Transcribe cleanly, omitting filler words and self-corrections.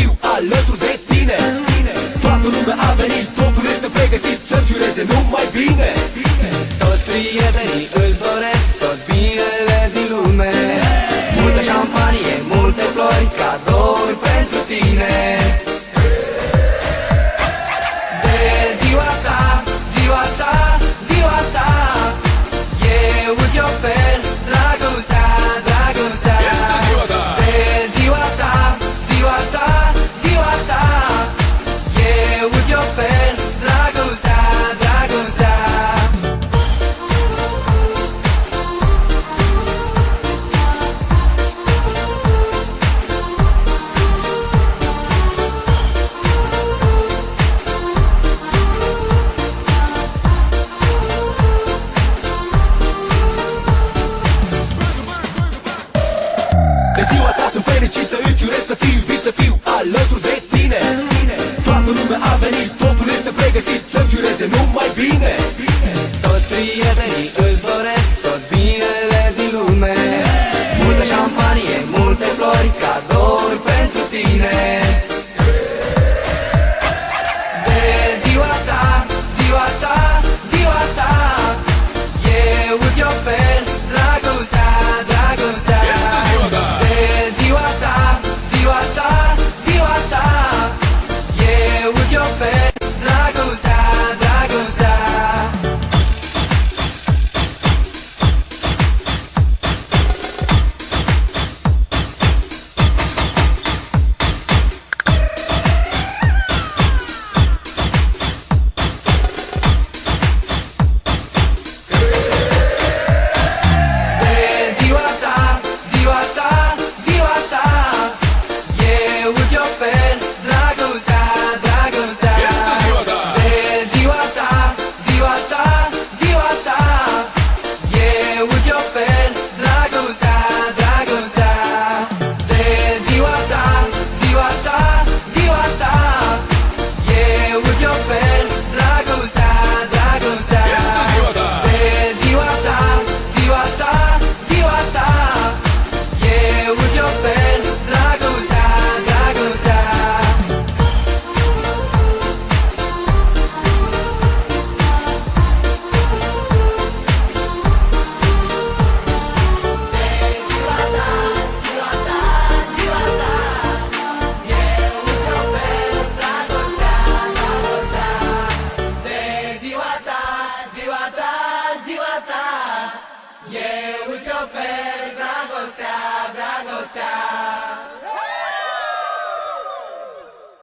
fiu alături de tine. Toată lumea a venit, totul este pregătit să-ți ureze numai bine. Toți prietenii îți doresc tot binele din lume. Multă șampanie, multe flori, cadouri pentru tine. De ziua ta, ziua ta, ziua ta, eu îți ofer dragostea, dragostea. Este ziua ta. De ziua ta, ziua ta, ziua ta, eu îți ofer dragostea, dragostea. De ziua ta sunt fericit să îți urez să fii iubit, să fiu alături de tine. Toată lumea a venit, totul este pregătit să-ți ureze numai bine. Toți prietenii îți doresc tot binele din lume. Multă șampanie, multe flori, ca